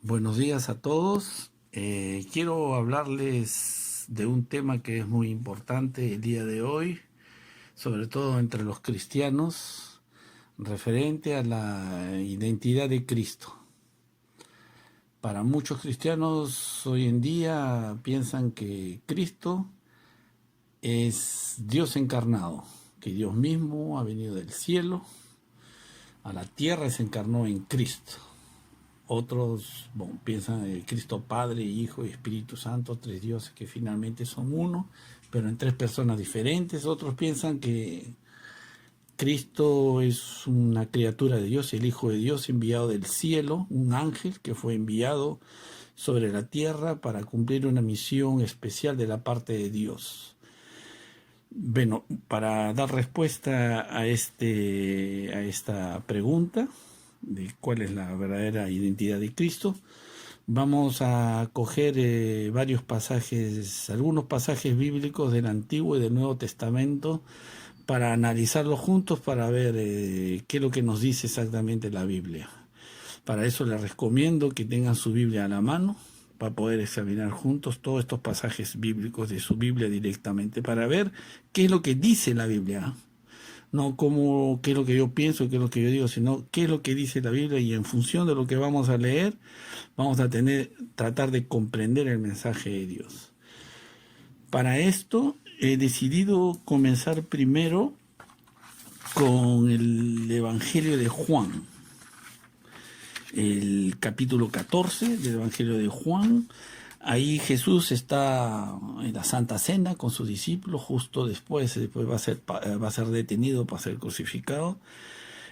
Buenos días a todos. Quiero hablarles de un tema que es muy importante el día de hoy, sobre todo entre los cristianos, referente a la identidad de Cristo. Para muchos cristianos hoy en día piensan que Cristo es Dios encarnado, que Dios mismo ha venido del cielo a la tierra y se encarnó en Cristo. Otros piensan en Cristo Padre, Hijo y Espíritu Santo, tres dioses que finalmente son uno, pero en tres personas diferentes. Otros piensan que Cristo es una criatura de Dios, el Hijo de Dios enviado del cielo, un ángel que fue enviado sobre la tierra para cumplir una misión especial de la parte de Dios. Bueno, para dar respuesta a esta pregunta de cuál es la verdadera identidad de Cristo, vamos a coger varios pasajes, algunos pasajes bíblicos del Antiguo y del Nuevo Testamento para analizarlos juntos para ver qué es lo que nos dice exactamente la Biblia. Para eso les recomiendo que tengan su Biblia a la mano para poder examinar juntos todos estos pasajes bíblicos de su Biblia directamente para ver qué es lo que dice la Biblia. No como qué es lo que yo pienso, qué es lo que yo digo, sino qué es lo que dice la Biblia, y en función de lo que vamos a leer, vamos a tratar de comprender el mensaje de Dios. Para esto he decidido comenzar primero con el Evangelio de Juan, el capítulo 14 del Evangelio de Juan. Ahí Jesús está en la Santa Cena con sus discípulos, justo después va a ser detenido para ser crucificado.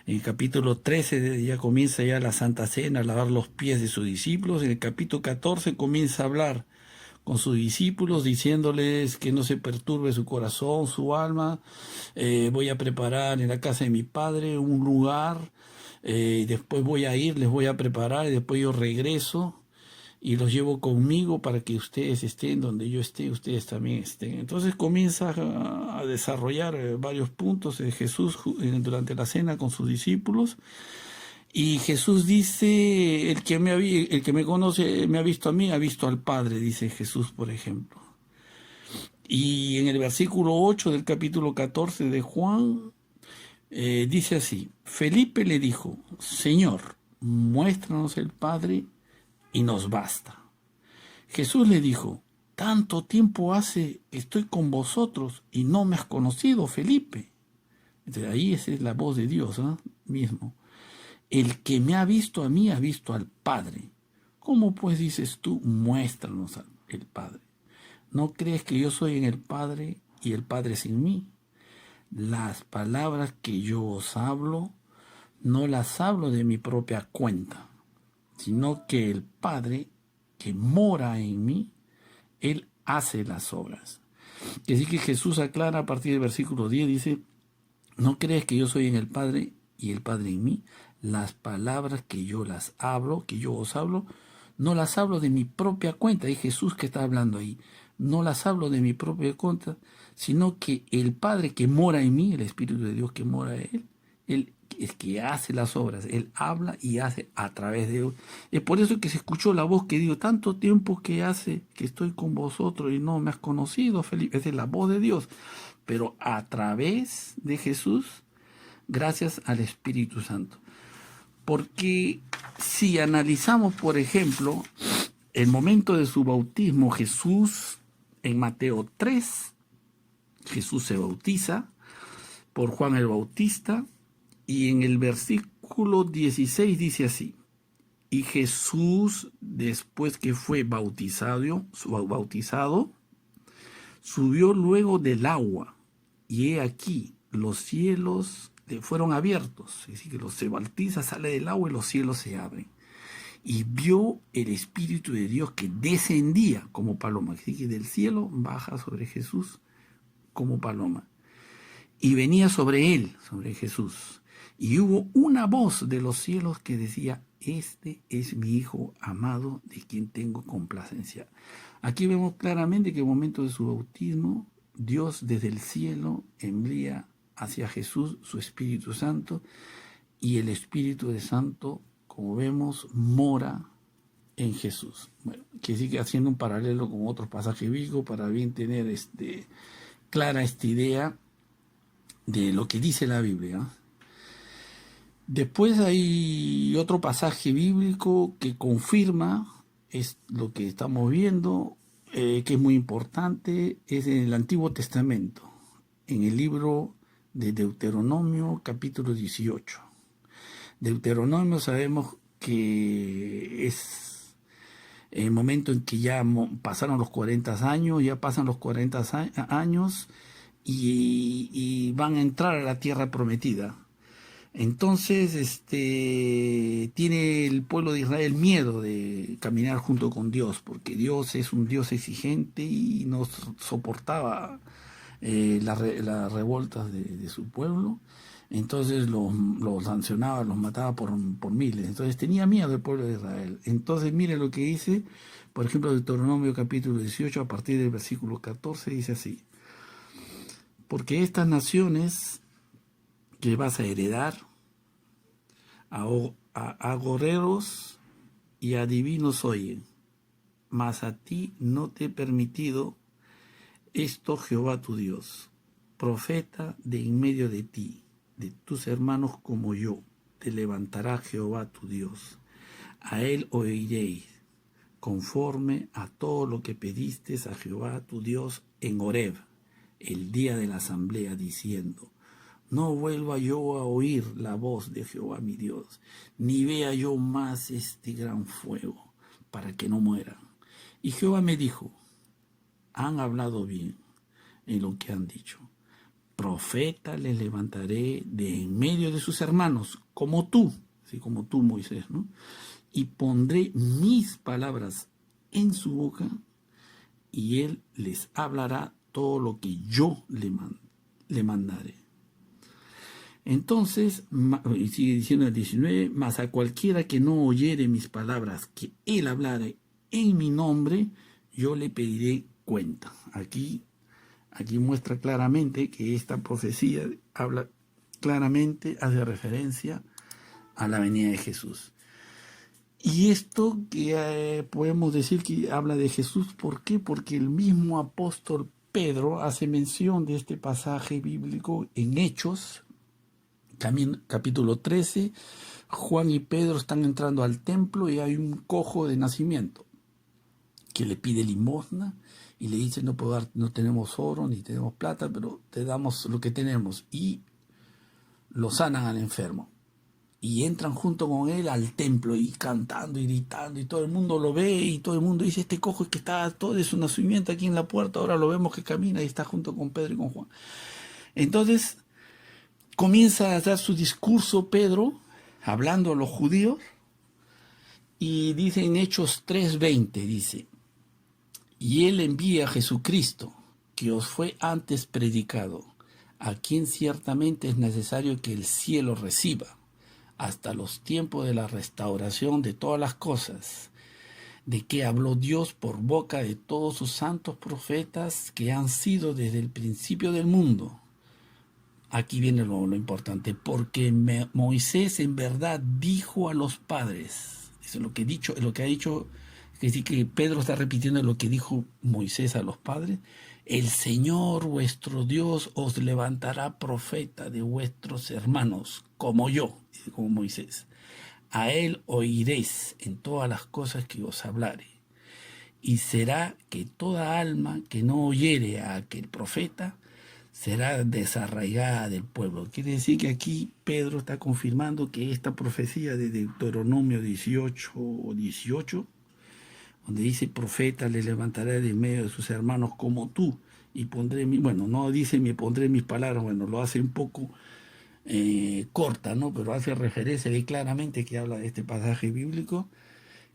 En el capítulo 13 ya comienza ya la Santa Cena, a lavar los pies de sus discípulos. En el capítulo 14 comienza a hablar con sus discípulos, diciéndoles que no se perturbe su corazón, su alma. Voy a preparar en la casa de mi Padre un lugar, después voy a ir, les voy a preparar, y después yo regreso y los llevo conmigo para que ustedes estén donde yo esté, ustedes también estén. Entonces comienza a desarrollar varios puntos de Jesús durante la cena con sus discípulos. Y Jesús dice, el que me conoce me ha visto a mí, ha visto al Padre, dice Jesús, por ejemplo. Y en el versículo 8 del capítulo 14 de Juan, dice así: Felipe le dijo, Señor, muéstranos el Padre y nos basta. Jesús le dijo, tanto tiempo hace que estoy con vosotros y no me has conocido, Felipe. Entonces, ahí esa es la voz de Dios, ¿no? Mismo. El que me ha visto a mí ha visto al Padre. ¿Cómo pues dices tú, muéstranos el Padre? ¿No crees que yo soy en el Padre y el Padre es en mí? Las palabras que yo os hablo, no las hablo de mi propia cuenta, sino que el Padre que mora en mí, Él hace las obras. Así que Jesús aclara a partir del versículo 10, dice, ¿no crees que yo soy en el Padre y el Padre en mí? Las palabras que yo os hablo, no las hablo de mi propia cuenta. Es Jesús que está hablando ahí. No las hablo de mi propia cuenta, sino que el Padre que mora en mí, el Espíritu de Dios que mora en Él es que hace las obras. Él habla y hace a través de Él. Es por eso que se escuchó la voz que dijo, tanto tiempo que hace que estoy con vosotros y no me has conocido, Felipe. Esa es la voz de Dios. Pero a través de Jesús, gracias al Espíritu Santo. Porque si analizamos, por ejemplo, el momento de su bautismo, Jesús, en Mateo 3, Jesús se bautiza por Juan el Bautista, y en el versículo 16 dice así: y Jesús, después que fue bautizado, subió luego del agua, y he aquí, los cielos le fueron abiertos. Es decir, que se bautiza, sale del agua y los cielos se abren. Y vio el Espíritu de Dios que descendía como paloma. Es decir, que del cielo baja sobre Jesús como paloma. Y venía sobre él, sobre Jesús. Y hubo una voz de los cielos que decía, este es mi Hijo amado, de quien tengo complacencia. Aquí vemos claramente que en el momento de su bautismo, Dios desde el cielo envía hacia Jesús su Espíritu Santo, y el Espíritu de Santo, como vemos, mora en Jesús. Bueno, que sigue haciendo un paralelo con otros pasajes bíblicos para bien tener clara esta idea de lo que dice la Biblia. Después hay otro pasaje bíblico que confirma es lo que estamos viendo, que es muy importante, es en el Antiguo Testamento, en el libro de Deuteronomio, capítulo 18. Deuteronomio sabemos que es el momento en que ya pasaron los 40 años, ya pasan los 40 años y van a entrar a la tierra prometida. Entonces, tiene el pueblo de Israel miedo de caminar junto con Dios, porque Dios es un Dios exigente y no soportaba las revoltas de su pueblo. Entonces los sancionaba, los mataba por miles. Entonces tenía miedo el pueblo de Israel. Entonces mire lo que dice, por ejemplo, Deuteronomio capítulo 18, a partir del versículo 14, dice así: porque estas naciones que vas a heredar, a agoreros y adivinos oyen, mas a ti no te he permitido esto, Jehová tu Dios, profeta de en medio de ti, de tus hermanos como yo, te levantará Jehová tu Dios. A él oiréis, conforme a todo lo que pediste a Jehová tu Dios en Horeb, el día de la asamblea, diciendo: no vuelva yo a oír la voz de Jehová mi Dios, ni vea yo más este gran fuego, para que no mueran. Y Jehová me dijo: han hablado bien en lo que han dicho. Profeta les levantaré de en medio de sus hermanos, como tú, así como tú, Moisés, ¿no? Y pondré mis palabras en su boca, y él les hablará todo lo que yo le mandaré. Entonces, y sigue diciendo el 19, mas a cualquiera que no oyere mis palabras, que él hablare en mi nombre, yo le pediré cuenta. Aquí muestra claramente que esta profecía habla claramente, hace referencia a la venida de Jesús. Y esto que podemos decir que habla de Jesús, ¿por qué? Porque el mismo apóstol Pedro hace mención de este pasaje bíblico en Hechos, capítulo 13. Juan y Pedro están entrando al templo y hay un cojo de nacimiento que le pide limosna y le dice: no puedo dar, no tenemos oro ni tenemos plata, pero te damos lo que tenemos. Y lo sanan al enfermo. Y entran junto con él al templo y cantando y gritando, y todo el mundo lo ve y todo el mundo dice: este cojo es que está todo de su nacimiento aquí en la puerta, ahora lo vemos que camina y está junto con Pedro y con Juan. Entonces comienza a dar su discurso Pedro, hablando a los judíos, y dice en Hechos 3:20, dice: y él envía a Jesucristo, que os fue antes predicado, a quien ciertamente es necesario que el cielo reciba, hasta los tiempos de la restauración de todas las cosas, de que habló Dios por boca de todos sus santos profetas que han sido desde el principio del mundo. Aquí viene lo importante: porque Moisés en verdad dijo a los padres, eso es lo que ha dicho, es decir, que Pedro está repitiendo lo que dijo Moisés a los padres: el Señor vuestro Dios os levantará profeta de vuestros hermanos, como yo, como Moisés. A él oiréis en todas las cosas que os hablare. Y será que toda alma que no oyere a aquel profeta será desarraigada del pueblo. Quiere decir que aquí Pedro está confirmando que esta profecía de Deuteronomio 18, donde dice: profeta le levantaré de medio de sus hermanos como tú, y pondré no dice me pondré mis palabras, lo hace un poco corta, ¿no? Pero hace referencia de claramente que habla de este pasaje bíblico,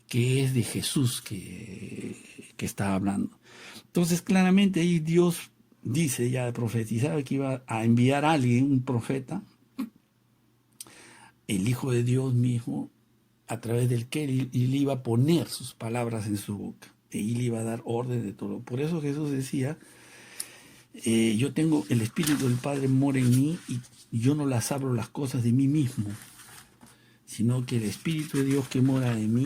que es de Jesús que está hablando. Entonces claramente ahí Dios dice, ya profetizaba, que iba a enviar a alguien, un profeta, el Hijo de Dios mismo, a través del que él le iba a poner sus palabras en su boca, y le iba a dar orden de todo. Por eso Jesús decía: yo tengo el Espíritu del Padre mora en mí, y yo no las hablo las cosas de mí mismo, sino que el Espíritu de Dios que mora en mí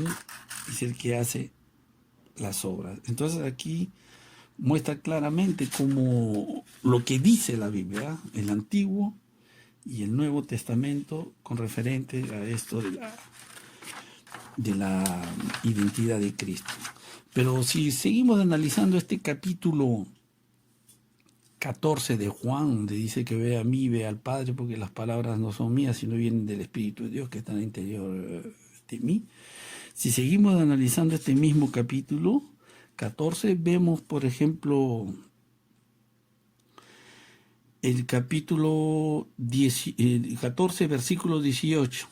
es el que hace las obras. Entonces aquí muestra claramente cómo lo que dice la Biblia, el Antiguo y el Nuevo Testamento, con referente a esto de la identidad de Cristo. Pero si seguimos analizando este capítulo 14 de Juan, donde dice que ve a mí, ve al Padre, porque las palabras no son mías, sino vienen del Espíritu de Dios que está en el interior de mí. Si seguimos analizando este mismo capítulo 14, vemos, por ejemplo, el capítulo 14, versículo 18.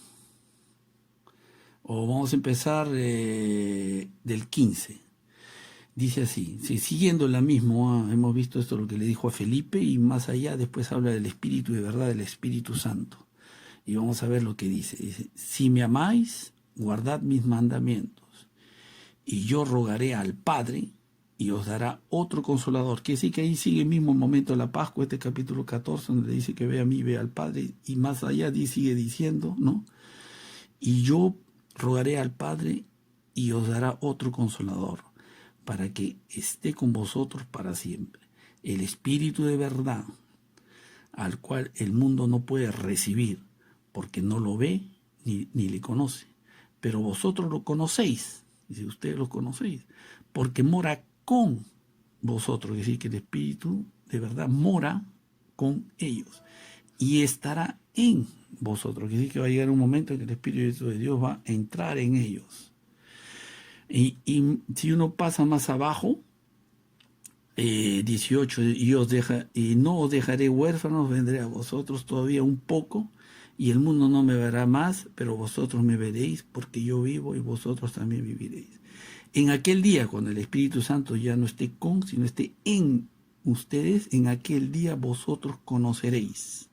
O vamos a empezar del 15. Dice así, siguiendo la misma, hemos visto esto lo que le dijo a Felipe, y más allá después habla del Espíritu de verdad, del Espíritu Santo. Y vamos a ver lo que dice. Dice, si me amáis, guardad mis mandamientos, y yo rogaré al Padre, y os dará otro consolador. Que sí que ahí sigue el mismo momento de la Pascua, este capítulo 14, donde dice que ve a mí, ve al Padre, y más allá sigue diciendo, ¿no? Y yo rogaré al Padre, y os dará otro consolador, para que esté con vosotros para siempre. El Espíritu de verdad, al cual el mundo no puede recibir, porque no lo ve ni le conoce. Pero vosotros lo conocéis, dice, ustedes lo conocéis, porque mora con vosotros. Es decir, que el Espíritu de verdad mora con ellos y estará en vosotros. Es decir, que va a llegar un momento en que el Espíritu de Dios va a entrar en ellos. Y si uno pasa más abajo, 18, y no os dejaré huérfanos, vendré a vosotros todavía un poco, y el mundo no me verá más, pero vosotros me veréis, porque yo vivo y vosotros también viviréis. En aquel día, cuando el Espíritu Santo ya no esté con, sino esté en ustedes, en aquel día vosotros conoceréis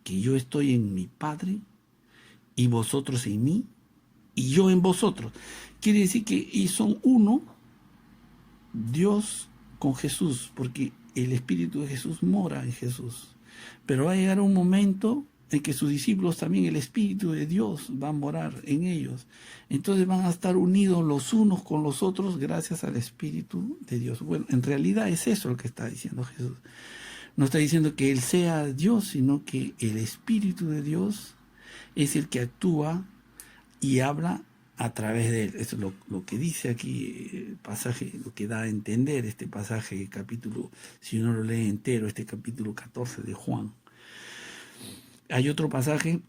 que yo estoy en mi Padre, y vosotros en mí, y yo en vosotros. Quiere decir que son uno, Dios con Jesús, porque el Espíritu de Jesús mora en Jesús. Pero va a llegar un momento en que sus discípulos también, el Espíritu de Dios va a morar en ellos. Entonces van a estar unidos los unos con los otros gracias al Espíritu de Dios. Bueno, en realidad es eso lo que está diciendo Jesús. No está diciendo que Él sea Dios, sino que el Espíritu de Dios es el que actúa y habla a través de él. Eso es lo que dice aquí el pasaje, lo que da a entender este pasaje, capítulo, si uno lo lee entero, este capítulo 14 de Juan. Hay otro pasaje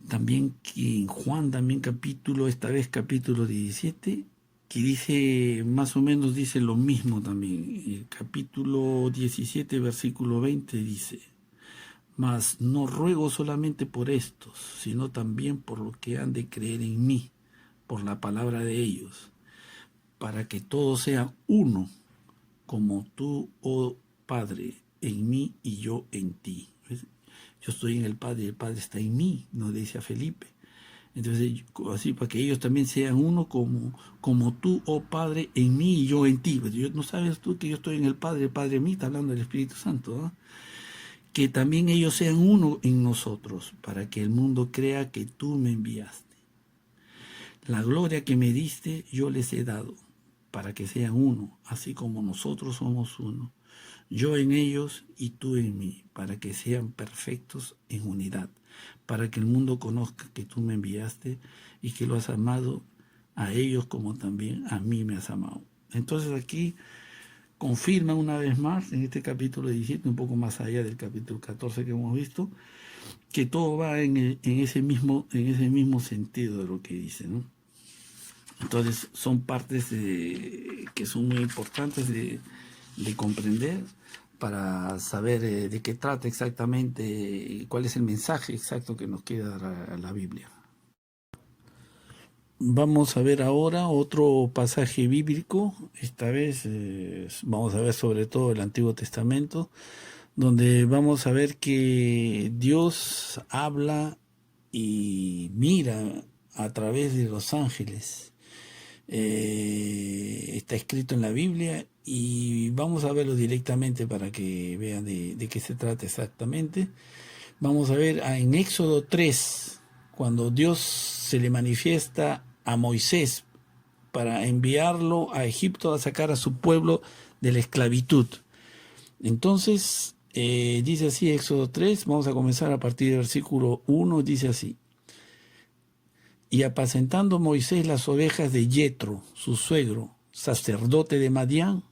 también que en Juan, también capítulo, esta vez capítulo 17, que dice, más o menos dice lo mismo también. El capítulo 17, versículo 20 dice, mas no ruego solamente por estos, sino también por lo que han de creer en mí, por la palabra de ellos, para que todos sean uno, como tú, oh Padre, en mí y yo en ti. ¿Ves? Yo estoy en el Padre y el Padre está en mí, nos dice a Felipe. Entonces, así para que ellos también sean uno como tú, oh Padre, en mí y yo en ti. ¿No sabes tú que yo estoy en el Padre en mí? Está hablando del Espíritu Santo, ¿no? Que también ellos sean uno en nosotros, para que el mundo crea que tú me enviaste. La gloria que me diste yo les he dado, para que sean uno, así como nosotros somos uno. Yo en ellos y tú en mí, para que sean perfectos en unidad, para que el mundo conozca que tú me enviaste y que lo has amado a ellos como también a mí me has amado. Entonces aquí confirma una vez más en este capítulo 17, un poco más allá del capítulo 14 que hemos visto, que todo va en ese mismo sentido de lo que dice, ¿no? Entonces son partes que son muy importantes de comprender para saber de qué trata exactamente, cuál es el mensaje exacto que nos quiere dar a la Biblia. Vamos a ver ahora otro pasaje bíblico, esta vez vamos a ver sobre todo el Antiguo Testamento, donde vamos a ver que Dios habla y mira a través de los ángeles. Está escrito en la Biblia y vamos a verlo directamente para que vean de qué se trata exactamente. Vamos a ver en Éxodo 3, cuando Dios se le manifiesta a Moisés para enviarlo a Egipto a sacar a su pueblo de la esclavitud. Entonces, dice así Éxodo 3, vamos a comenzar a partir del versículo 1, dice así: y apacentando Moisés las ovejas de Yetro, su suegro, sacerdote de Madián,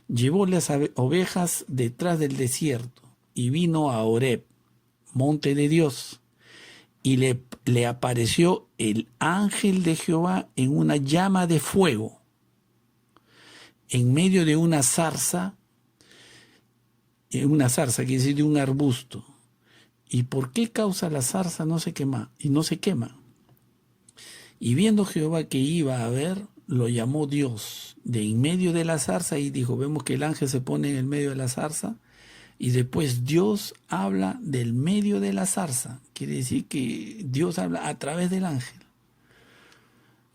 llevó las ovejas detrás del desierto y vino a Horeb, monte de Dios, y le apareció el ángel de Jehová en una llama de fuego, en medio de una zarza quiere decir de un arbusto. ¿Y por qué causa la zarza no se quema? Y no se quema. Y viendo Jehová que iba a ver, lo llamó Dios de en medio de la zarza y dijo, vemos que el ángel se pone en el medio de la zarza y después Dios habla del medio de la zarza. Quiere decir que Dios habla a través del ángel.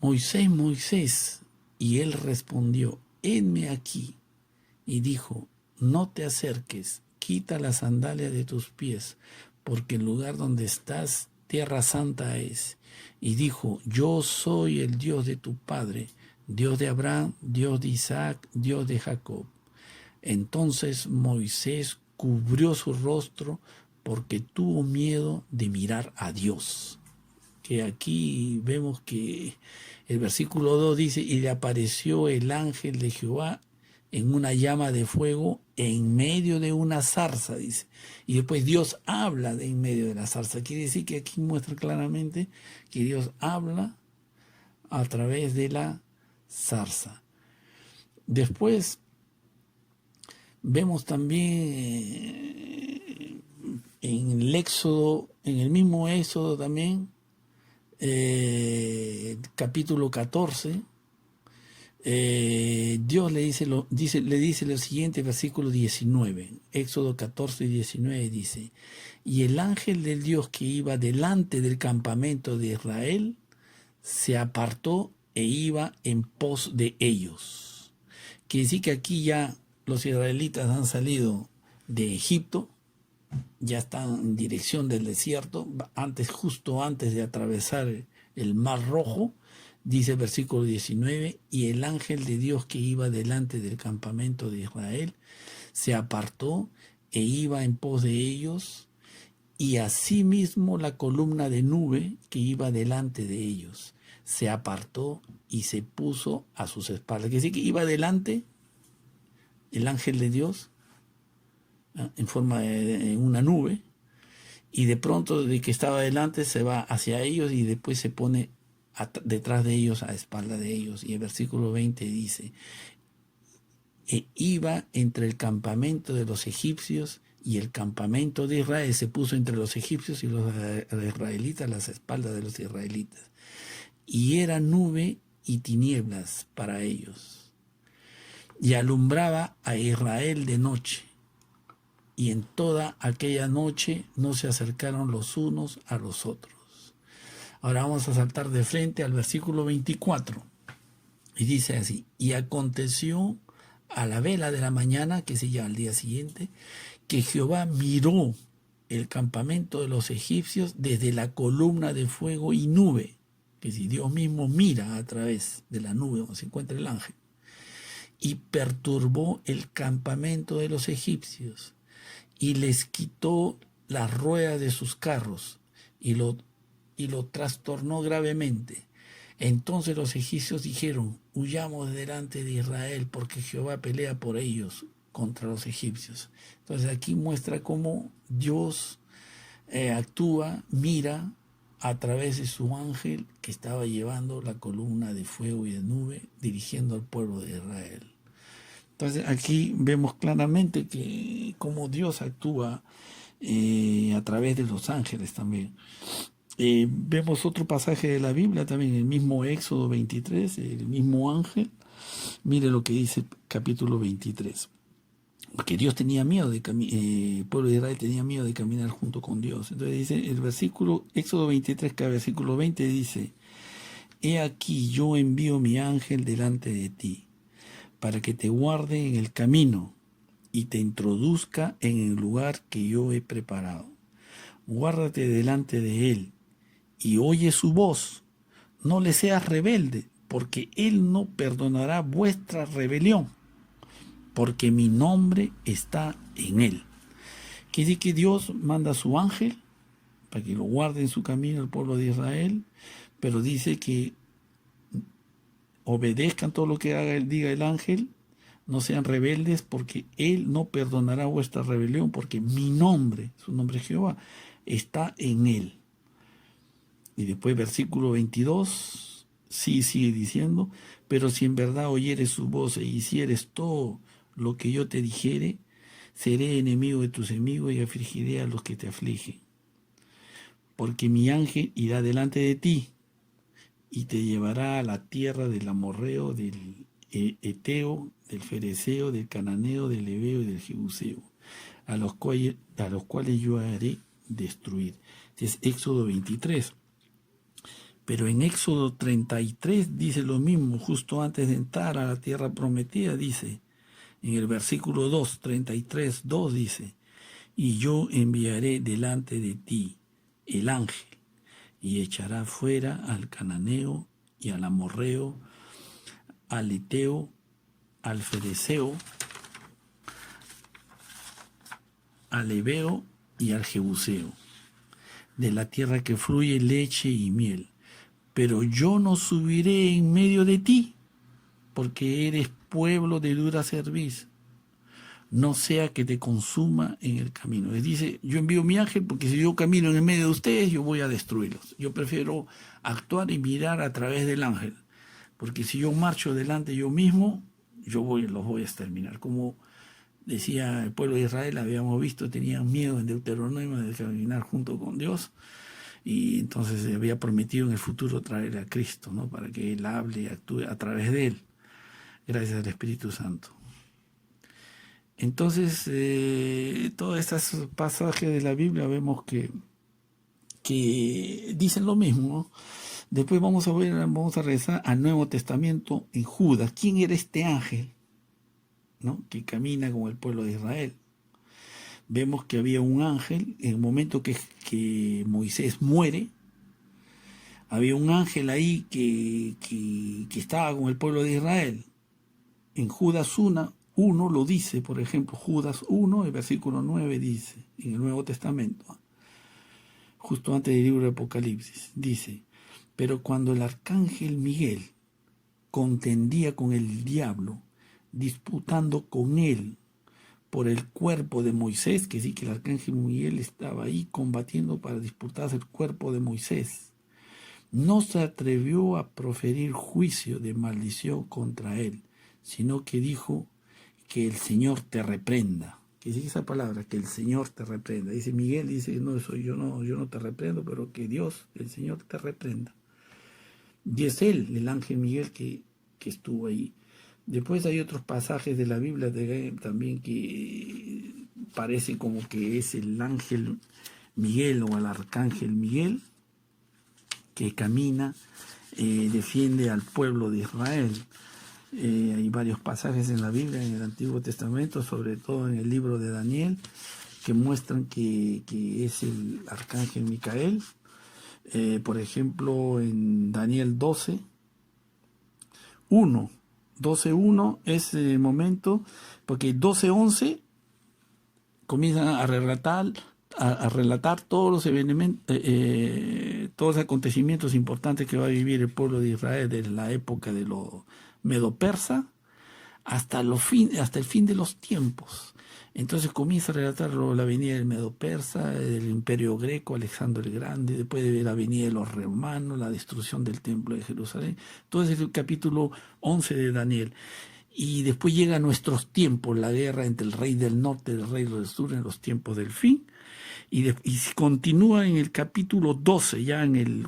Moisés, Moisés. Y él respondió, henme aquí. Y dijo, no te acerques, quita las sandalias de tus pies, porque el lugar donde estás, tierra santa es. Y dijo, yo soy el Dios de tu padre, Dios de Abraham, Dios de Isaac, Dios de Jacob. Entonces Moisés cubrió su rostro porque tuvo miedo de mirar a Dios. Que aquí vemos que el versículo 2 dice, y le apareció el ángel de Jehová en una llama de fuego en medio de una zarza, dice. Y después Dios habla de en medio de la zarza. Quiere decir que aquí muestra claramente que Dios habla a través de la zarza. Después vemos también en el Éxodo, en el mismo Éxodo también, capítulo 14, Dios le dice lo siguiente, versículo 19, Éxodo 14 y 19 dice, y el ángel del Dios que iba delante del campamento de Israel se apartó e iba en pos de ellos. Quiere decir que aquí ya los israelitas han salido de Egipto, ya están en dirección del desierto, justo antes de atravesar el Mar Rojo. Dice el versículo 19, y el ángel de Dios que iba delante del campamento de Israel se apartó e iba en pos de ellos, y asimismo la columna de nube que iba delante de ellos se apartó y se puso a sus espaldas. Quiere decir que iba delante el ángel de Dios en forma de una nube, y de pronto de que estaba delante se va hacia ellos y después se pone detrás de ellos, a espalda de ellos. Y el versículo 20 dice, e iba entre el campamento de los egipcios y el campamento de Israel, se puso entre los egipcios y los israelitas, las espaldas de los israelitas. Y era nube y tinieblas para ellos. Y alumbraba a Israel de noche. Y en toda aquella noche no se acercaron los unos a los otros. Ahora vamos a saltar de frente al versículo 24. Y dice así, y aconteció a la vela de la mañana, que se llama al día siguiente, que Jehová miró el campamento de los egipcios desde la columna de fuego y nube, que si Dios mismo mira a través de la nube donde se encuentra el ángel, y perturbó el campamento de los egipcios, y les quitó las ruedas de sus carros, y lo trastornó gravemente. Entonces los egipcios dijeron, huyamos delante de Israel, porque Jehová pelea por ellos contra los egipcios. Entonces aquí muestra cómo Dios actúa, mira a través de su ángel que estaba llevando la columna de fuego y de nube, dirigiendo al pueblo de Israel. Entonces aquí vemos claramente que cómo Dios actúa a través de los ángeles también. Vemos otro pasaje de la Biblia también, el mismo Éxodo 23, el mismo ángel. Mire lo que dice capítulo 23. Porque Dios tenía miedo el pueblo de Israel tenía miedo de caminar junto con Dios. Entonces dice el versículo, Éxodo 23, versículo 20 dice, he aquí yo envío mi ángel delante de ti, para que te guarde en el camino y te introduzca en el lugar que yo he preparado. Guárdate delante de él y oye su voz. No le seas rebelde, porque él no perdonará vuestra rebelión, porque mi nombre está en él. Quiere decir que Dios manda a su ángel para que lo guarde en su camino el pueblo de Israel, pero dice que obedezcan todo lo que diga el ángel, no sean rebeldes, porque él no perdonará vuestra rebelión, porque mi nombre, su nombre es Jehová, está en él. Y después versículo 22, sí sigue diciendo, pero si en verdad oyeres su voz e hicieres todo lo que yo te dijere, seré enemigo de tus enemigos y afligiré a los que te afligen. Porque mi ángel irá delante de ti y te llevará a la tierra del amorreo, del eteo, del fereceo, del cananeo, del heveo y del jebuseo, a los cuales yo haré destruir. Es Éxodo 23. Pero en Éxodo 33 dice lo mismo, justo antes de entrar a la tierra prometida, dice, en el versículo 2, 33, 2 dice, y yo enviaré delante de ti el ángel, y echará fuera al cananeo y al amorreo, al eteo, al fereceo, al heveo y al jebuseo, de la tierra que fluye leche y miel. Pero yo no subiré en medio de ti, porque eres pueblo de dura cerviz, no sea que te consuma en el camino. Les dice, yo envío mi ángel porque si yo camino en el medio de ustedes, yo voy a destruirlos. Yo prefiero actuar y mirar a través del ángel, porque si yo marcho delante yo mismo, los voy a exterminar. Como decía el pueblo de Israel, habíamos visto, tenían miedo en Deuteronomio de caminar junto con Dios, y entonces se había prometido en el futuro traer a Cristo, ¿no? Para que Él hable y actúe a través de Él, gracias al Espíritu Santo. Entonces, todos estos pasajes de la Biblia vemos que dicen lo mismo, ¿no? Después vamos a regresar al Nuevo Testamento en Judas. ¿Quién era este ángel, ¿no?, que camina con el pueblo de Israel? Vemos que había un ángel en el momento que Moisés muere. Había un ángel ahí que estaba con el pueblo de Israel. En Judas 1 lo dice, por ejemplo, Judas 1, el versículo 9 dice, en el Nuevo Testamento, justo antes del libro de Apocalipsis, dice, pero cuando el arcángel Miguel contendía con el diablo, disputando con él por el cuerpo de Moisés, que sí que el arcángel Miguel estaba ahí combatiendo para disputarse el cuerpo de Moisés, no se atrevió a proferir juicio de maldición contra él, sino que dijo que el Señor te reprenda. Que dice esa palabra, que el Señor te reprenda. Dice Miguel, dice, no, yo no te reprendo, pero que Dios, el Señor te reprenda. Y es él, el ángel Miguel, que estuvo ahí. Después hay otros pasajes de la Biblia también que parece como que es el ángel Miguel o el arcángel Miguel que camina, defiende al pueblo de Israel. Hay varios pasajes en la Biblia, en el Antiguo Testamento, sobre todo en el libro de Daniel, que muestran que es el arcángel Micael. Por ejemplo, en Daniel 12:1 es el momento, porque 12:11 comienzan a relatar todos los todos los acontecimientos importantes que va a vivir el pueblo de Israel desde la época de los medo-persa hasta el fin de los tiempos. Entonces comienza a relatar la venida del medo-persa, del imperio greco, Alejandro el Grande, después de la venida de los romanos, la destrucción del templo de Jerusalén. Todo ese es el capítulo 11 de Daniel. Y después llega a nuestros tiempos, la guerra entre el rey del norte y el rey del sur en los tiempos del fin. Y continúa en el capítulo 12,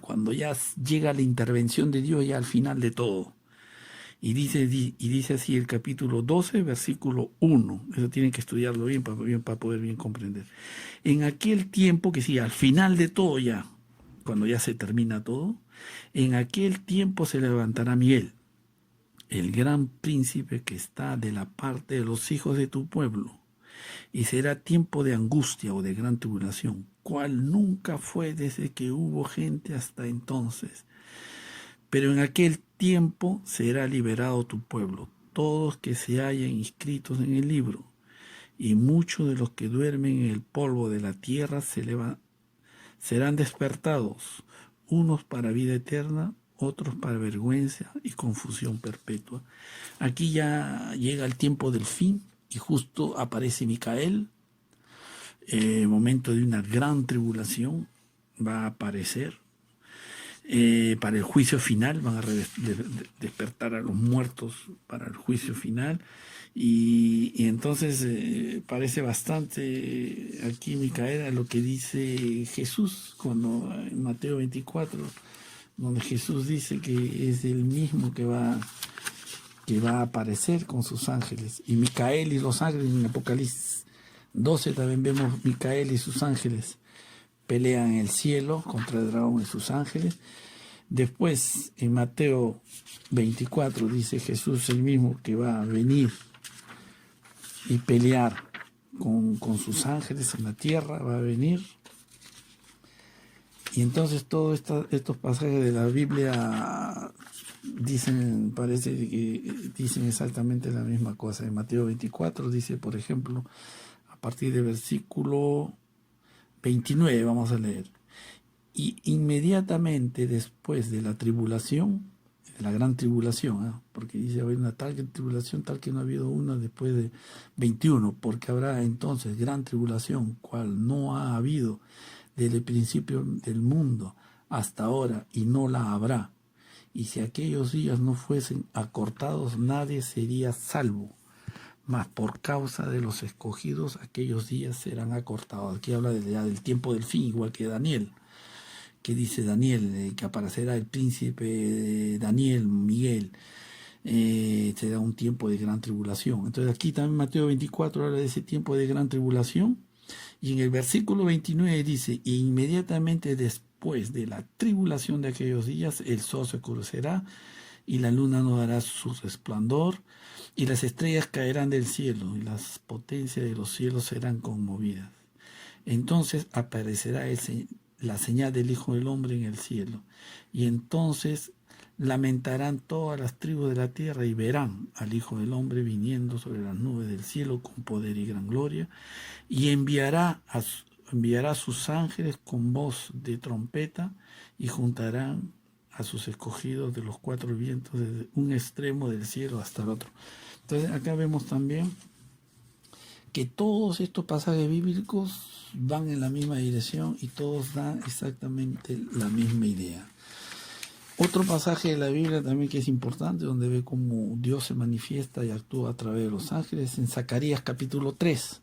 cuando ya llega la intervención de Dios ya al final de todo. Y dice así el capítulo 12, versículo 1. Eso tienen que estudiarlo bien para poder bien comprender. En aquel tiempo, que sí, al final de todo ya, cuando ya se termina todo, en aquel tiempo se levantará Miguel, el gran príncipe que está de la parte de los hijos de tu pueblo, y será tiempo de angustia o de gran tribulación, cual nunca fue desde que hubo gente hasta entonces. Pero en aquel tiempo será liberado tu pueblo, todos que se hayan inscritos en el libro, y muchos de los que duermen en el polvo de la tierra serán despertados, unos para vida eterna, otros para vergüenza y confusión perpetua. Aquí ya llega el tiempo del fin y justo aparece Micael, momento de una gran tribulación, va a aparecer. Para el juicio final, van a despertar a los muertos para el juicio final. Y entonces parece bastante aquí Micael a lo que dice Jesús cuando en Mateo 24, donde Jesús dice que es el mismo que va a aparecer con sus ángeles. Y Micael y los ángeles en Apocalipsis 12 también vemos Micael y sus ángeles pelean en el cielo contra el dragón y sus ángeles. Después en Mateo 24 dice Jesús el mismo que va a venir y pelear con sus ángeles en la tierra, va a venir. Y entonces todos estos pasajes de la Biblia parece que dicen exactamente la misma cosa. En Mateo 24 dice, por ejemplo, a partir del versículo 29, vamos a leer. Y inmediatamente después de la tribulación, de la gran tribulación, porque dice, va a haber una tal tribulación, tal que no ha habido una después de 21, porque habrá entonces gran tribulación, cual no ha habido desde el principio del mundo hasta ahora, y no la habrá. Y si aquellos días no fuesen acortados, nadie sería salvo. Mas por causa de los escogidos, aquellos días serán acortados. Aquí habla del tiempo del fin, igual que Daniel. Que dice Daniel, que aparecerá el príncipe Daniel, Miguel, será un tiempo de gran tribulación. Entonces aquí también Mateo 24 habla de ese tiempo de gran tribulación, y en el versículo 29 dice, y inmediatamente después de la tribulación de aquellos días, el sol se oscurecerá, y la luna no dará su resplandor, y las estrellas caerán del cielo, y las potencias de los cielos serán conmovidas. Entonces aparecerá la señal del Hijo del Hombre en el cielo. Y entonces lamentarán todas las tribus de la tierra y verán al Hijo del Hombre viniendo sobre las nubes del cielo con poder y gran gloria. Y enviará a sus ángeles con voz de trompeta y juntarán a sus escogidos de los cuatro vientos desde un extremo del cielo hasta el otro. Entonces acá vemos también que todos estos pasajes bíblicos van en la misma dirección y todos dan exactamente la misma idea. Otro pasaje de la Biblia también que es importante, donde ve cómo Dios se manifiesta y actúa a través de los ángeles, en Zacarías capítulo 3,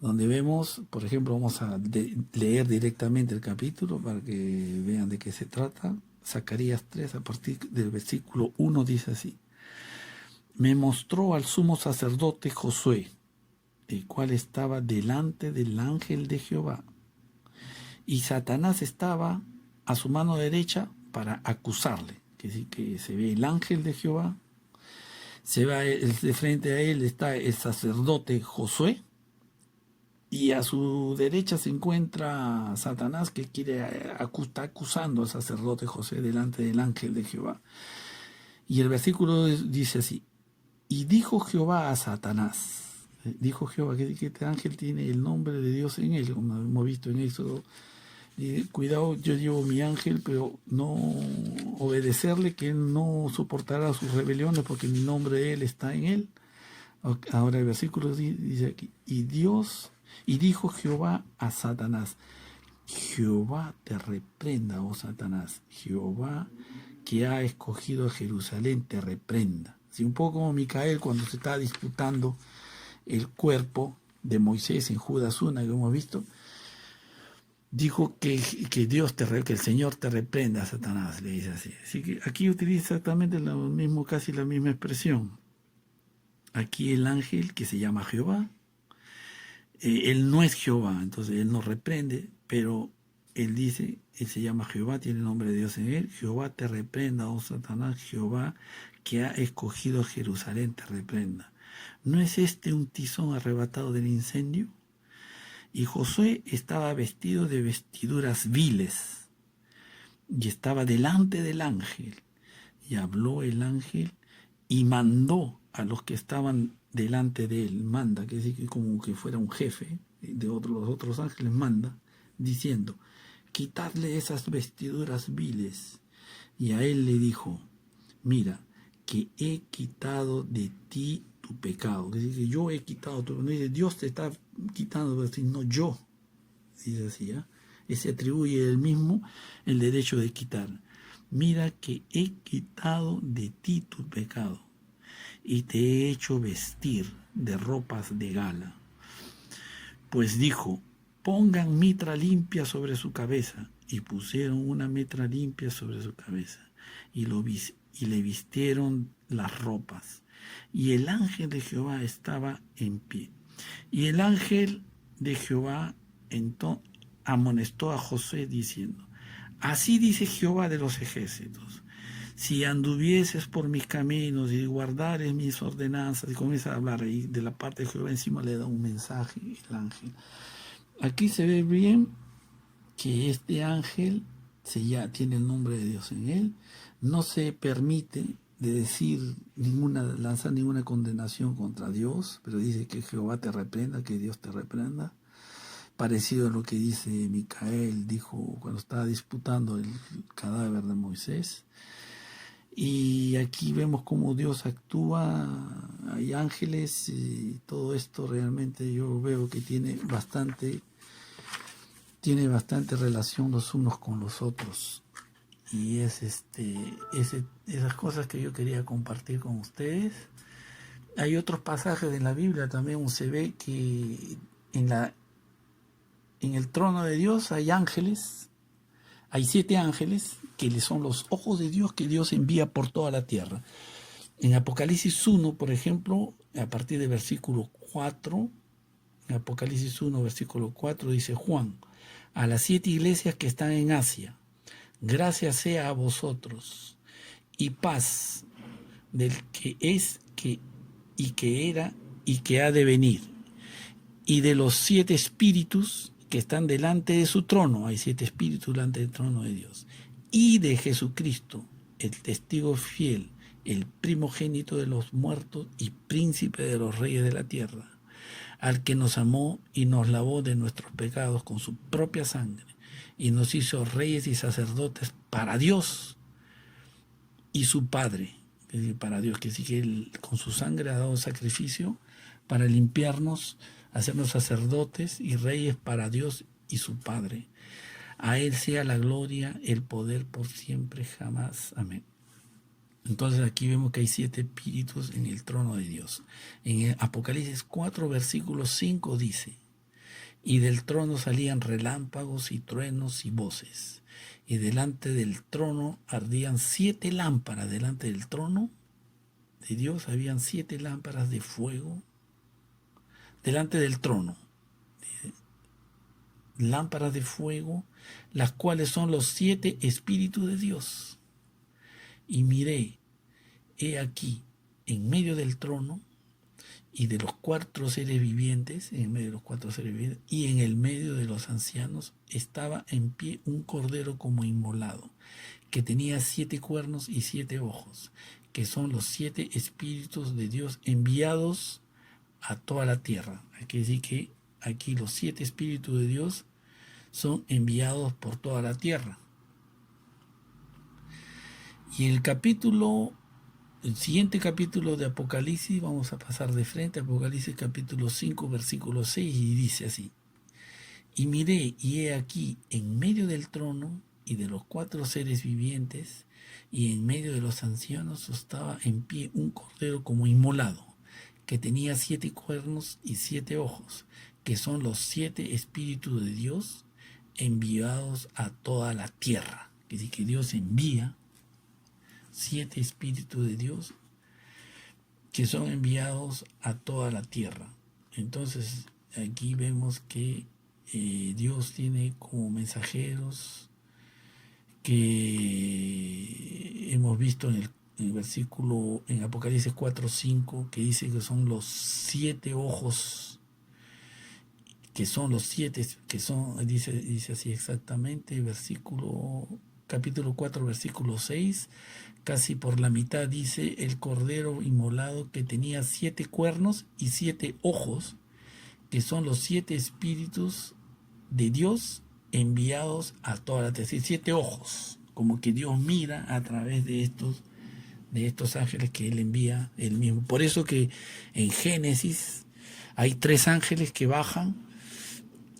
donde vemos, por ejemplo, vamos a leer directamente el capítulo para que vean de qué se trata. Zacarías 3, a partir del versículo 1, dice así: me mostró al sumo sacerdote Josué, el cual estaba delante del ángel de Jehová, y Satanás estaba a su mano derecha para acusarle. Que sí, que se ve el ángel de Jehová, se va de frente a él está el sacerdote Josué, y a su derecha se encuentra Satanás, que está acusando al sacerdote Josué delante del ángel de Jehová. Y el versículo dice así: y dijo Jehová a Satanás, dijo Jehová, que este ángel tiene el nombre de Dios en él, como hemos visto en Éxodo. Cuidado, yo llevo mi ángel, pero no obedecerle, que él no soportará sus rebeliones, porque mi nombre de él está en él. Ahora el versículo dice aquí: y dijo Jehová a Satanás, Jehová te reprenda, oh Satanás, Jehová que ha escogido a Jerusalén te reprenda. Sí, un poco como Micael cuando se está disputando el cuerpo de Moisés en Judas 1, que hemos visto, dijo que el Señor te reprenda, Satanás, le dice así. Así que aquí utiliza exactamente casi la misma expresión. Aquí el ángel, que se llama Jehová, él no es Jehová, entonces él no reprende, pero él dice, él se llama Jehová, tiene el nombre de Dios en él. Jehová te reprenda, oh Satanás, Jehová que ha escogido Jerusalén te reprenda. ¿No es este un tizón arrebatado del incendio? Y Josué estaba vestido de vestiduras viles y estaba delante del ángel. Y habló el ángel y mandó a los que estaban delante de él, manda, que decir que como que fuera un jefe de los otros ángeles, manda, diciendo, quitadle esas vestiduras viles. Y a él le dijo, mira, que he quitado de ti tu pecado. Es decir, que yo he quitado tu pecado. No dice, Dios te está quitando, sino yo. Dice así, ¿eh? Y se atribuye él mismo el derecho de quitar. Mira que he quitado de ti tu pecado y te he hecho vestir de ropas de gala. Pues dijo, pongan mitra limpia sobre su cabeza. Y pusieron una mitra limpia sobre su cabeza. Y le vistieron las ropas. Y el ángel de Jehová estaba en pie. Y el ángel de Jehová amonestó a Josué diciendo, así dice Jehová de los ejércitos, si anduvieses por mis caminos y guardares mis ordenanzas, y comienza a hablar ahí de la parte de Jehová, encima le da un mensaje el ángel. Aquí se ve bien que este ángel ya tiene el nombre de Dios en él, no se permite de decir lanzar ninguna condenación contra Dios, pero dice que Jehová te reprenda, que Dios te reprenda, parecido a lo que dice Micael, dijo cuando estaba disputando el cadáver de Moisés. Y aquí vemos cómo Dios actúa, hay ángeles, y todo esto realmente yo veo que tiene bastante relación los unos con los otros. Y es esas cosas que yo quería compartir con ustedes. Hay otros pasajes de la Biblia también donde se ve que en el trono de Dios hay ángeles, hay 7 ángeles que son los ojos de Dios que Dios envía por toda la tierra. En Apocalipsis 1, por ejemplo, a partir del versículo 4, en Apocalipsis 1, versículo 4, dice Juan, a las 7 iglesias que están en Asia, gracias sea a vosotros y paz del que es, que era y que ha de venir, y de los 7 espíritus que están delante de su trono, hay 7 espíritus delante del trono de Dios, y de Jesucristo, el testigo fiel, el primogénito de los muertos y príncipe de los reyes de la tierra, al que nos amó y nos lavó de nuestros pecados con su propia sangre, y nos hizo reyes y sacerdotes para Dios y su Padre. Es decir, para Dios, que sí que Él con su sangre ha dado sacrificio para limpiarnos, hacernos sacerdotes y reyes para Dios y su Padre. A Él sea la gloria, el poder por siempre, jamás. Amén. Entonces aquí vemos que hay 7 espíritus en el trono de Dios. En el Apocalipsis 4, versículo 5 dice, y del trono salían relámpagos y truenos y voces, y delante del trono ardían 7 lámparas. Delante del trono de Dios habían 7 lámparas de fuego. Delante del trono, lámparas de fuego, las cuales son los 7 espíritus de Dios. Y miré, he aquí, en medio del trono y de los 4 seres vivientes, en medio de los 4 seres vivientes, y en el medio de los ancianos, estaba en pie un cordero como inmolado, que tenía 7 cuernos y 7 ojos, que son los 7 espíritus de Dios enviados a toda la tierra. Hay que decir que aquí los 7 espíritus de Dios son enviados por toda la tierra. Y el siguiente capítulo de Apocalipsis, vamos a pasar de frente a Apocalipsis capítulo 5, versículo 6, y dice así, y miré, y he aquí, en medio del trono y de los 4 seres vivientes, y en medio de los ancianos estaba en pie un cordero como inmolado, que tenía 7 cuernos y 7 ojos, que son los 7 espíritus de Dios enviados a toda la tierra. Es decir, que Dios envía 7 espíritus de Dios que son enviados a toda la tierra. Entonces aquí vemos que Dios tiene como mensajeros que hemos visto en el versículo, en Apocalipsis 4:5, que dice que son los 7 ojos que son los 7, que son, dice así exactamente, capítulo 4, versículo 6, casi por la mitad dice, el cordero inmolado que tenía 7 cuernos y 7 ojos, que son los 7 espíritus de Dios enviados a toda la tierra. Es decir, 7 ojos, como que Dios mira a través de estos ángeles que Él envía Él mismo. Por eso que en Génesis hay 3 ángeles que bajan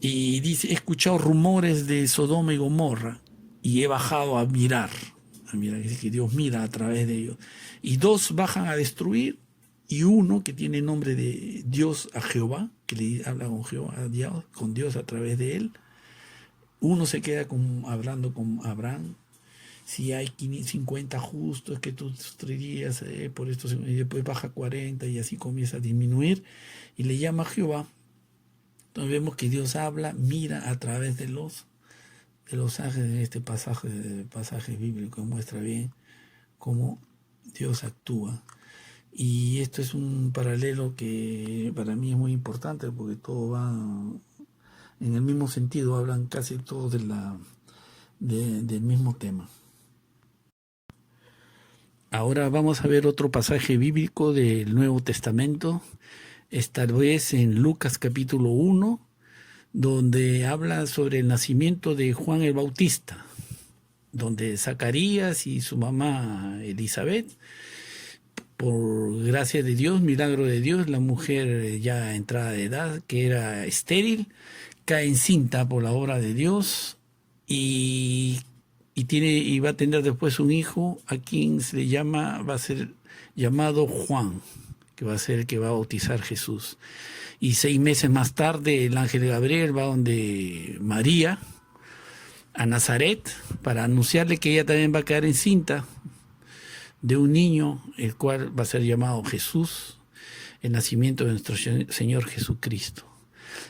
y dice, he escuchado rumores de Sodoma y Gomorra y he bajado a mirar, dice que Dios mira a través de ellos. Y 2 bajan a destruir y 1 que tiene nombre de Dios a Jehová, que le habla con Jehová, con Dios a través de él. 1 se queda hablando con Abraham. Si hay 50 justos que tú destruirías, por esto, y después baja 40 y así comienza a disminuir y le llama a Jehová. Entonces vemos que Dios habla, mira a través de los ángeles en este pasaje bíblico, muestra bien cómo Dios actúa. Y esto es un paralelo que para mí es muy importante porque todo va en el mismo sentido, hablan casi todos del mismo tema. Ahora vamos a ver otro pasaje bíblico del Nuevo Testamento, esta vez en Lucas capítulo 1, donde habla sobre el nacimiento de Juan el Bautista, donde Zacarías y su mamá Elizabeth, por gracia de Dios, milagro de Dios, la mujer ya entrada de edad, que era estéril, cae encinta por la obra de Dios y va a tener después un hijo a quien va a ser llamado Juan, que va a ser el que va a bautizar Jesús. Y 6 meses más tarde el ángel Gabriel va donde María, a Nazaret, para anunciarle que ella también va a quedar encinta de un niño, el cual va a ser llamado Jesús, el nacimiento de nuestro Señor Jesucristo.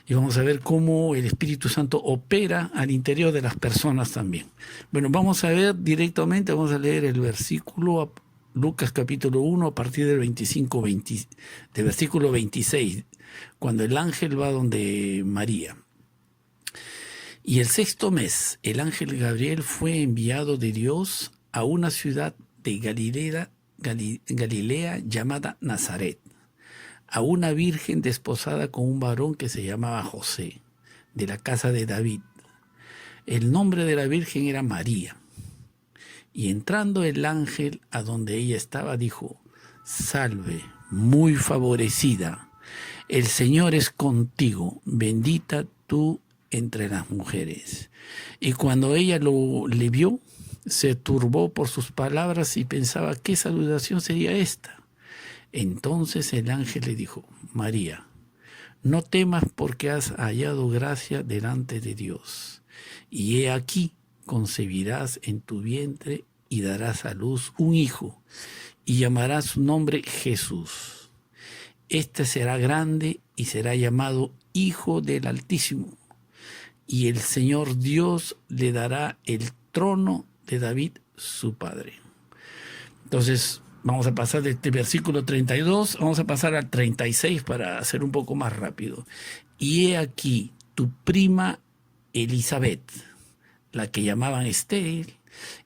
Y vamos a ver cómo el Espíritu Santo opera al interior de las personas también. Bueno, vamos a ver directamente, vamos a leer el versículo, Lucas capítulo 1, a partir del del versículo 26, cuando el ángel va donde María. Y el 6º mes, el ángel Gabriel fue enviado de Dios a una ciudad de Galilea llamada Nazaret, a una virgen desposada con un varón que se llamaba José, de la casa de David. El nombre de la virgen era María. Y entrando el ángel a donde ella estaba, dijo: Salve, muy favorecida, el Señor es contigo, bendita tú entre las mujeres. Y cuando ella le vio, se turbó por sus palabras y pensaba qué saludación sería esta. Entonces el ángel le dijo: María, no temas porque has hallado gracia delante de Dios. Y he aquí, concebirás en tu vientre y darás a luz un hijo, y llamarás su nombre Jesús. Este será grande y será llamado Hijo del Altísimo. Y el Señor Dios le dará el trono de David, su padre. Entonces, vamos a pasar de este versículo 32, vamos a pasar al 36 para hacer un poco más rápido. Y he aquí, tu prima Elizabeth, la que llamaban estéril,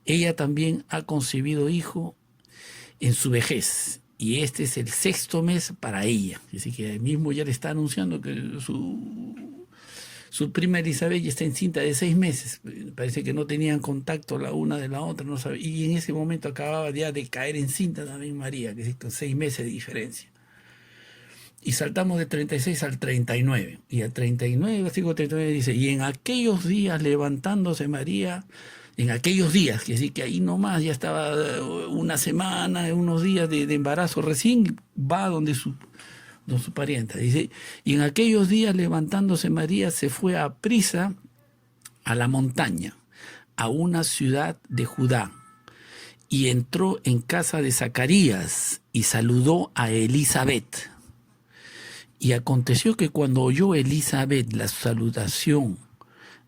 ella también ha concebido hijo en su vejez, y este es el 6º mes para ella. Así que él mismo ya le está anunciando que su prima Elizabeth ya está encinta de 6 meses. Parece que no tenían contacto la una de la otra, no sabía. Y en ese momento acababa ya de caer encinta también María, que es con 6 meses de diferencia. Y saltamos de 36 al 39. Y al 39, versículo 39 dice: y en aquellos días levantándose María, en aquellos días, que decir que ahí nomás ya estaba una semana, unos días de embarazo, recién va donde su parienta. Dice: y en aquellos días levantándose María se fue a prisa a la montaña, a una ciudad de Judá, y entró en casa de Zacarías y saludó a Elizabeth. Y aconteció que cuando oyó Elizabeth la salutación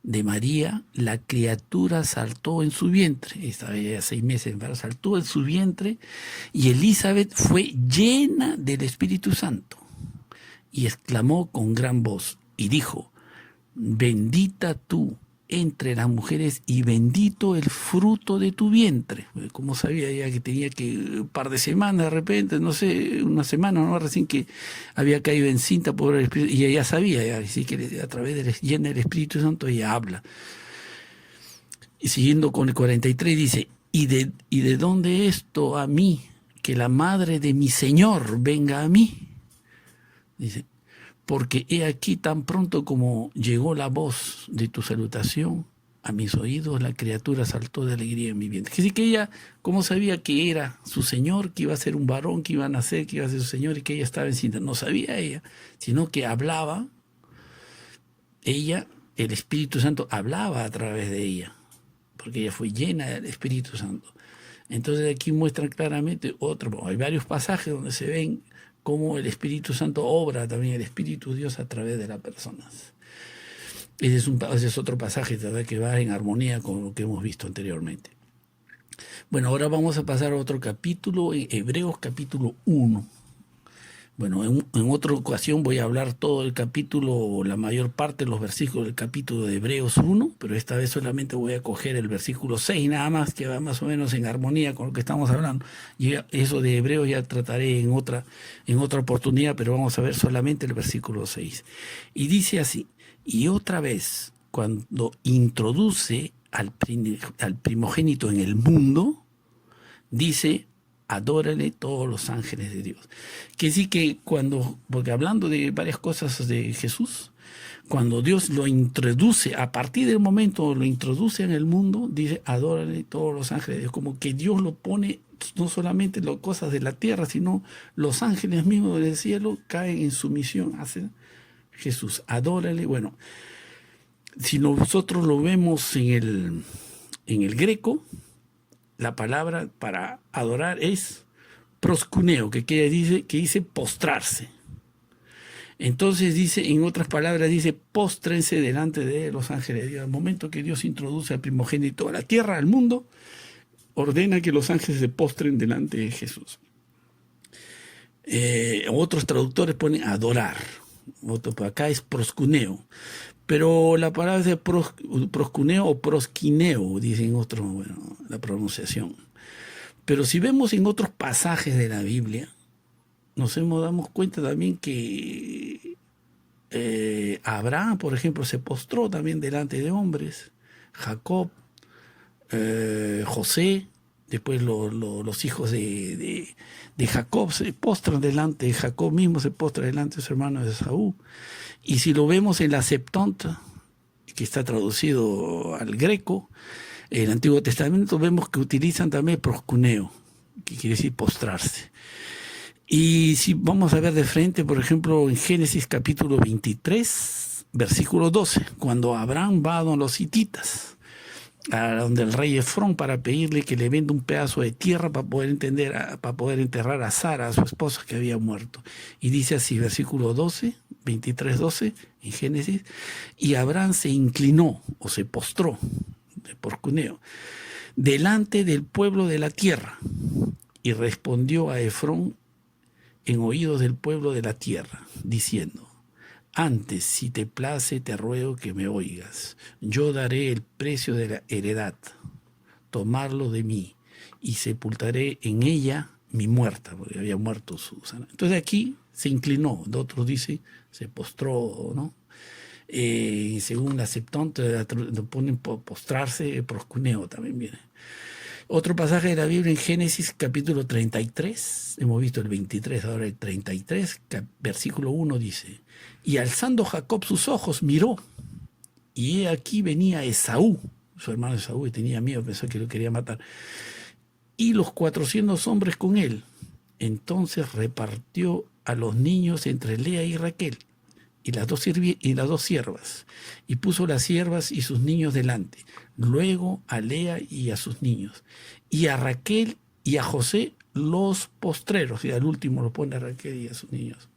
de María, la criatura saltó en su vientre. Estaba ya 6 meses, pero saltó en su vientre, y Elizabeth fue llena del Espíritu Santo y exclamó con gran voz y dijo: bendita tú entre las mujeres y bendito el fruto de tu vientre. Como sabía ella que tenía que un par de semanas de repente, no sé, una semana, ¿no? Recién que había caído encinta por el Espíritu, y ella sabía, ya, así que a través del llena del Espíritu Santo ella habla. Y siguiendo con el 43 dice, ¿y de dónde esto a mí, que la madre de mi Señor venga a mí? Dice, porque he aquí tan pronto como llegó la voz de tu salutación a mis oídos, la criatura saltó de alegría en mi vientre. Así que ella, ¿cómo sabía que era su Señor, que iba a ser un varón, que iba a nacer, que iba a ser su Señor y que ella estaba encinta? No sabía ella, sino que hablaba, ella, el Espíritu Santo hablaba a través de ella, porque ella fue llena del Espíritu Santo. Entonces aquí muestran claramente hay varios pasajes donde se ven cómo el Espíritu Santo obra también, el Espíritu Dios a través de las personas. Ese es otro pasaje, ¿verdad?, que va en armonía con lo que hemos visto anteriormente. Bueno, ahora vamos a pasar a otro capítulo, Hebreos capítulo 1. Bueno, en otra ocasión voy a hablar todo el capítulo, la mayor parte de los versículos del capítulo de Hebreos 1, pero esta vez solamente voy a coger el versículo 6 nada más, que va más o menos en armonía con lo que estamos hablando. Y eso de Hebreos ya trataré en otra oportunidad, pero vamos a ver solamente el versículo 6. Y dice así, y otra vez, cuando introduce al primogénito en el mundo, dice, adórale todos los ángeles de Dios. Que sí que porque hablando de varias cosas de Jesús, cuando Dios lo introduce, a partir del momento lo introduce en el mundo, dice, adórale todos los ángeles de Dios, como que Dios lo pone, no solamente las cosas de la tierra, sino los ángeles mismos del cielo caen en sumisión hacia Jesús. Adórale, bueno, si nosotros lo vemos en el greco, la palabra para adorar es proskuneo, que dice postrarse. Entonces dice, en otras palabras, dice, póstrense delante de los ángeles de Dios. Al momento que Dios introduce al primogénito a la tierra, al mundo, ordena que los ángeles se postren delante de Jesús. Otros traductores ponen adorar. Acá es proskuneo. Pero la palabra es proskuneo o prosquineo, dicen otros, bueno, la pronunciación. Pero si vemos en otros pasajes de la Biblia, damos cuenta también que Abraham, por ejemplo, se postró también delante de hombres, Jacob, José, después los hijos de Jacob se postran delante, Jacob mismo se postra delante de su hermano Esaú. Y si lo vemos en la Septonta, que está traducido al greco, en el Antiguo Testamento vemos que utilizan también proskuneo, que quiere decir postrarse. Y si vamos a ver de frente, por ejemplo, en Génesis capítulo 23, versículo 12, cuando Abraham va a donde los hititas, a donde el rey Efrón, para pedirle que le venda un pedazo de tierra para poder enterrar a Sara, a su esposa que había muerto. Y dice así, versículo 12, 23, 12, en Génesis, y Abraham se inclinó o se postró, de proskuneo, delante del pueblo de la tierra, y respondió a Efrón en oídos del pueblo de la tierra, diciendo, antes, si te place, te ruego que me oigas. Yo daré el precio de la heredad, tomarlo de mí, y sepultaré en ella mi muerta, porque había muerto Susana. Entonces aquí se inclinó, de otros dice, se postró, ¿no? Según la Septonta, lo ponen postrarse, proskuneo también viene. Otro pasaje de la Biblia en Génesis capítulo 33, hemos visto el 23, ahora el 33, versículo 1 dice, y alzando Jacob sus ojos miró, y he aquí venía Esaú, su hermano Esaú, y tenía miedo, pensó que lo quería matar, y los 400 hombres con él. Entonces repartió a los niños entre Lea y Raquel, y las dos siervas, y puso las siervas y sus niños delante, luego a Lea y a sus niños, y a Raquel y a José los postreros, y al último lo pone a Raquel y a sus niños.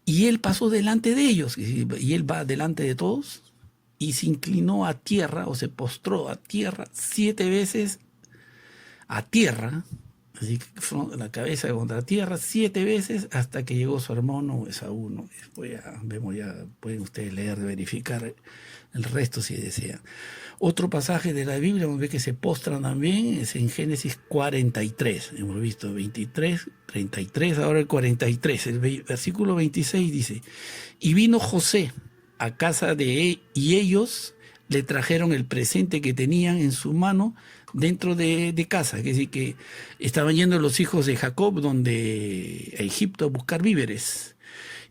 Y él pasó delante de ellos, y él va delante de todos, y se inclinó a tierra, o se postró a tierra 7 veces a tierra, Así que la cabeza contra tierra 7 veces hasta que llegó su hermano Esaú, ¿no? Después ya vemos, ya pueden ustedes leer, verificar el resto si desean. Otro pasaje de la Biblia, vamos a ver que se postran también, es en Génesis 43. Hemos visto 23, 33, ahora el 43. El versículo 26 dice, y vino José a casa de él, y ellos le trajeron el presente que tenían en su mano dentro de casa, es decir, que estaban yendo los hijos de Jacob a Egipto a buscar víveres,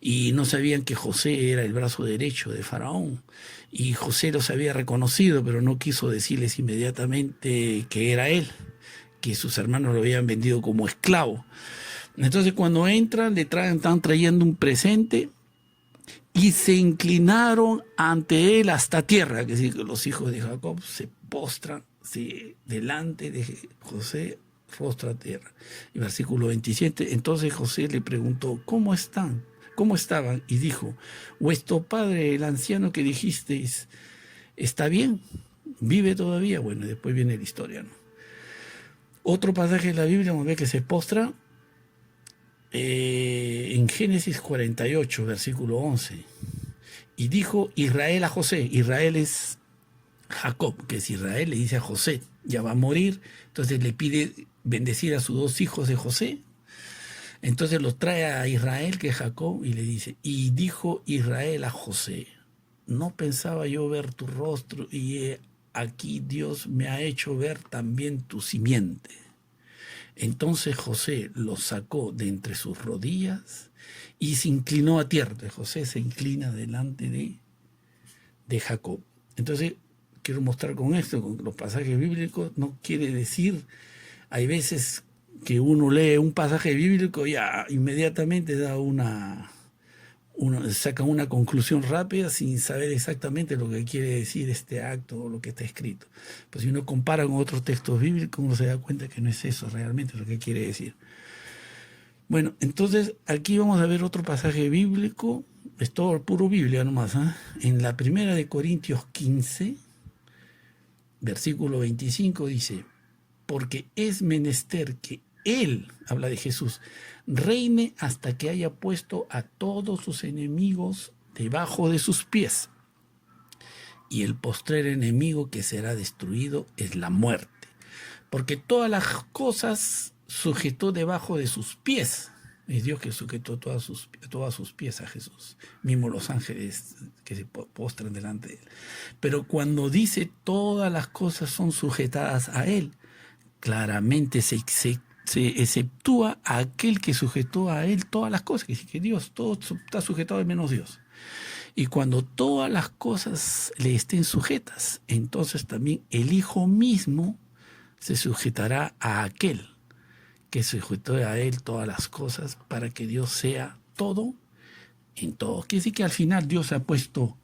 y no sabían que José era el brazo derecho de Faraón, y José los había reconocido, pero no quiso decirles inmediatamente que era él, que sus hermanos lo habían vendido como esclavo. Entonces cuando entran, están trayendo un presente, y se inclinaron ante él hasta tierra, que es decir, que los hijos de Jacob se postran delante de José, rostro a tierra. Y versículo 27, entonces José le preguntó, ¿cómo están? ¿Cómo estaban? Y dijo, vuestro padre, el anciano que dijisteis, ¿está bien? ¿Vive todavía? Bueno, después viene la historia, ¿no? Otro pasaje de la Biblia, vamos a ver que se postra en Génesis 48, versículo 11. Y dijo Israel a José, Israel es Jacob, que es Israel, le dice a José, ya va a morir, entonces le pide bendecir a sus 2 hijos de José, entonces los trae a Israel, que es Jacob, y le dice, y dijo Israel a José, no pensaba yo ver tu rostro, y aquí Dios me ha hecho ver también tu simiente. Entonces José los sacó de entre sus rodillas y se inclinó a tierra. José se inclina delante de Jacob. Entonces, quiero mostrar con esto, con los pasajes bíblicos, no quiere decir, hay veces que uno lee un pasaje bíblico y ya inmediatamente da saca una conclusión rápida sin saber exactamente lo que quiere decir este acto o lo que está escrito. Pues si uno compara con otros textos bíblicos, uno se da cuenta que no es eso realmente lo que quiere decir. Bueno, entonces aquí vamos a ver otro pasaje bíblico, es todo puro Biblia nomás, ¿eh? En la primera de Corintios 15, versículo 25 dice, porque es menester que Él, habla de Jesús, reine hasta que haya puesto a todos sus enemigos debajo de sus pies. Y el postrer enemigo que será destruido es la muerte. Porque todas las cosas sujetó debajo de sus pies. Es Dios que sujetó todas sus pies a Jesús. Mismo los ángeles que se postran delante de Él. Pero cuando dice todas las cosas son sujetadas a Él, claramente se exceptúa a aquel que sujetó a Él todas las cosas. Que Dios, todo está sujetado menos Dios. Y cuando todas las cosas le estén sujetas, entonces también el Hijo mismo se sujetará a aquel que sujetó a Él todas las cosas para que Dios sea todo en todo. Quiere decir que al final Dios ha puesto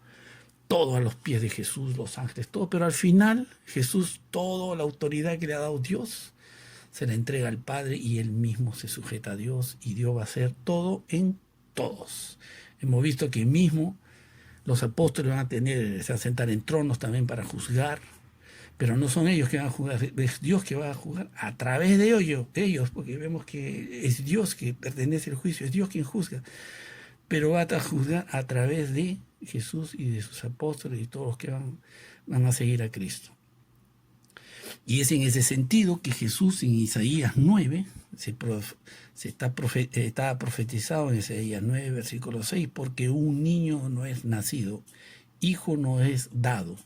todo a los pies de Jesús, los ángeles, todo, pero al final Jesús, toda la autoridad que le ha dado Dios, se la entrega al Padre y Él mismo se sujeta a Dios y Dios va a ser todo en todos. Hemos visto que mismo los apóstoles van a se van a sentar en tronos también para juzgar, pero no son ellos que van a juzgar, es Dios que va a juzgar a través de ellos, porque vemos que es Dios que pertenece al juicio, es Dios quien juzga, pero va a juzgar a través de Jesús y de sus apóstoles y todos los que van a seguir a Cristo. Y es en ese sentido que Jesús en Isaías 9, está profetizado en Isaías 9, versículo 6, porque un niño no es nacido, hijo no es dado.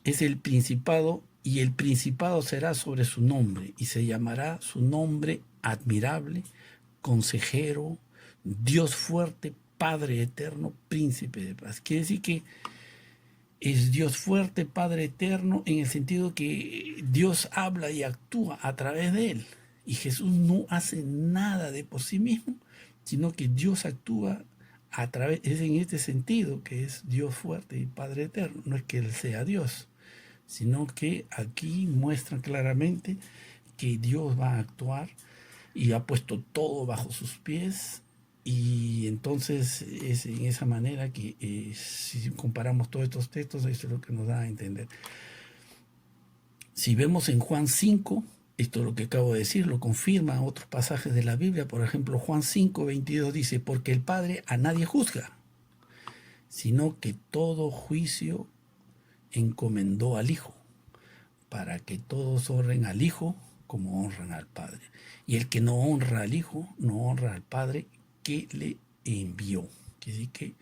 Es el principado, y el principado será sobre su nombre, y se llamará su nombre admirable, consejero, Dios fuerte, Padre eterno, príncipe de paz. Quiere decir que es Dios fuerte, Padre eterno, en el sentido que Dios habla y actúa a través de él. Y Jesús no hace nada de por sí mismo, sino que Dios actúa a través, es en este sentido que es Dios fuerte y Padre eterno. No es que Él sea Dios, sino que aquí muestra claramente que Dios va a actuar y ha puesto todo bajo sus pies. Y entonces es en esa manera que si comparamos todos estos textos, eso es lo que nos da a entender. Si vemos en Juan 5, Esto lo que acabo de decir lo confirma otros pasajes de la Biblia. Por ejemplo, Juan 5:22 dice, porque el Padre a nadie juzga, sino que todo juicio encomendó al Hijo, para que todos honren al Hijo como honran al Padre. Y el que no honra al Hijo, no honra al Padre que le envió. Quiere decir que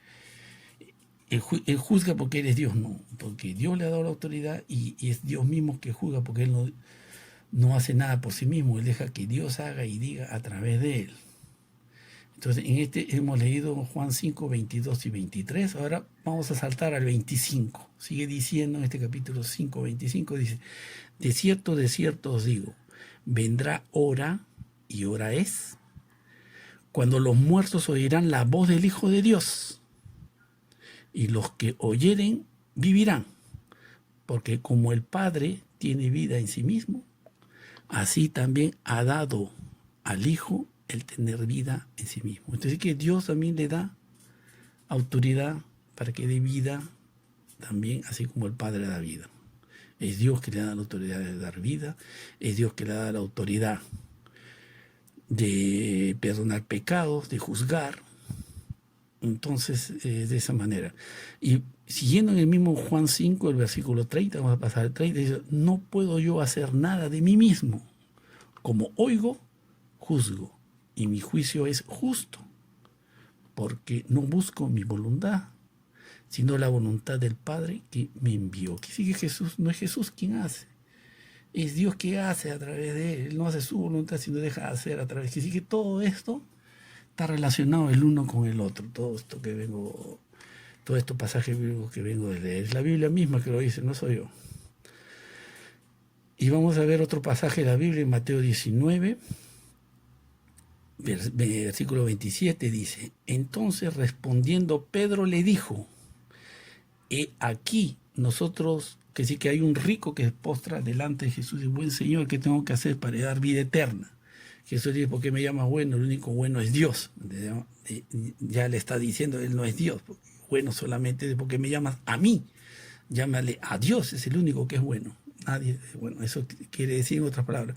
él juzga porque Él es Dios, no, porque Dios le ha dado la autoridad y es Dios mismo que juzga, porque Él no hace nada por sí mismo, Él deja que Dios haga y diga a través de Él. Entonces, en este hemos leído Juan 5, 22 y 23. Ahora vamos a saltar al 25. Sigue diciendo en este capítulo 5, 25, dice, de cierto os digo, vendrá hora, y hora es, cuando los muertos oirán la voz del Hijo de Dios, y los que oyeren vivirán, porque como el Padre tiene vida en sí mismo, así también ha dado al Hijo el tener vida en sí mismo. Entonces que Dios también le da autoridad para que dé vida también, así como el Padre da vida. Es Dios que le da la autoridad de dar vida, es Dios que le da la autoridad de perdonar pecados, de juzgar. Entonces, de esa manera. Y siguiendo en el mismo Juan 5, el versículo 30, vamos a pasar al 30, dice, no puedo yo hacer nada de mí mismo. Como oigo, juzgo, y mi juicio es justo, porque no busco mi voluntad, sino la voluntad del Padre que me envió. Que sigue Jesús, no es Jesús quien hace, es Dios que hace a través de Él. Él no hace su voluntad, sino deja de hacer a través. Que sigue todo esto está relacionado el uno con el otro. Todo estos pasajes bíblicos que vengo de leer, es la Biblia misma que lo dice, no soy yo. Y vamos a ver otro pasaje de la Biblia en Mateo 19, versículo 27, dice, entonces respondiendo Pedro le dijo, he aquí nosotros, que sí que hay un rico que se postra delante de Jesús y buen Señor, ¿qué tengo que hacer para dar vida eterna? Jesús dice, ¿por qué me llamas bueno? El único bueno es Dios. Ya le está diciendo, Él no es Dios. Bueno solamente es porque me llamas a mí. Llámale a Dios, es el único que es bueno. Nadie, bueno, eso quiere decir en otras palabras.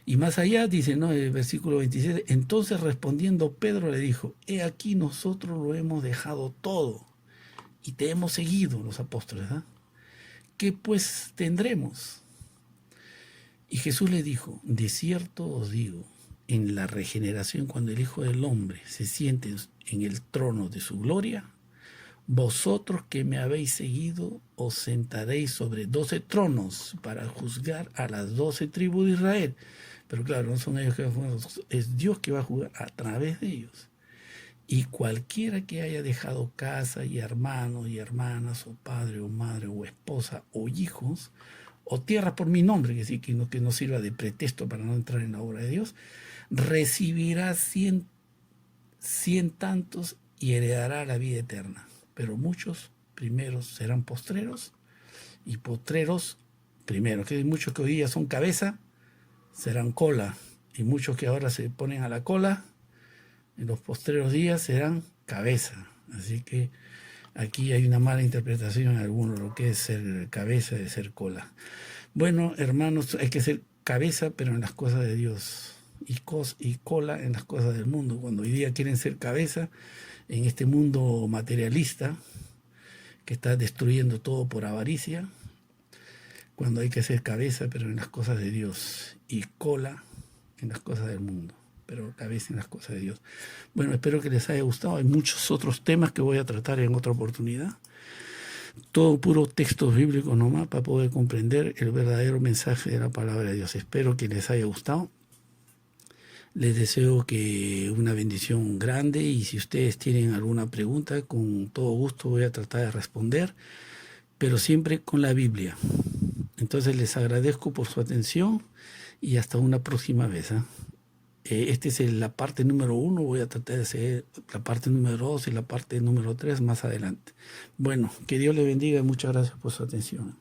Y más allá dice, ¿no? El versículo 27, entonces respondiendo Pedro le dijo, he aquí nosotros lo hemos dejado todo y te hemos seguido, los apóstoles, ¿eh? ¿Qué pues tendremos? Y Jesús le dijo, de cierto os digo, en la regeneración, cuando el Hijo del Hombre se siente en el trono de su gloria, vosotros que me habéis seguido os sentaréis sobre 12 tronos para juzgar a las 12 tribus de Israel. Pero claro, no son ellos que van a juzgar, es Dios que va a juzgar a través de ellos. Y cualquiera que haya dejado casa y hermanos y hermanas, o padre o madre o esposa o hijos, o tierra por mi nombre, que no sirva de pretexto para no entrar en la obra de Dios, recibirá 100 tantos y heredará la vida eterna. Pero muchos primeros serán postreros y postreros primeros. Que hay muchos que hoy día son cabeza, serán cola, y muchos que ahora se ponen a la cola, en los postreros días serán cabeza. Así que aquí hay una mala interpretación en algunos, lo que es ser cabeza de ser cola. Bueno, hermanos, hay que ser cabeza, pero en las cosas de Dios, y cola en las cosas del mundo. Cuando hoy día quieren ser cabeza en este mundo materialista que está destruyendo todo por avaricia, cuando hay que ser cabeza, pero en las cosas de Dios, y cola en las cosas del mundo, pero cabeza en las cosas de Dios. Bueno, espero que les haya gustado. Hay muchos otros temas que voy a tratar en otra oportunidad. Todo puro texto bíblico nomás para poder comprender el verdadero mensaje de la palabra de Dios. Espero que les haya gustado. Les deseo que una bendición grande, y si ustedes tienen alguna pregunta, con todo gusto voy a tratar de responder, pero siempre con la Biblia. Entonces les agradezco por su atención y hasta una próxima vez, ¿eh? Esta es la parte número 1, voy a tratar de hacer la parte número 2 y la parte número 3 más adelante. Bueno, que Dios le bendiga y muchas gracias por su atención.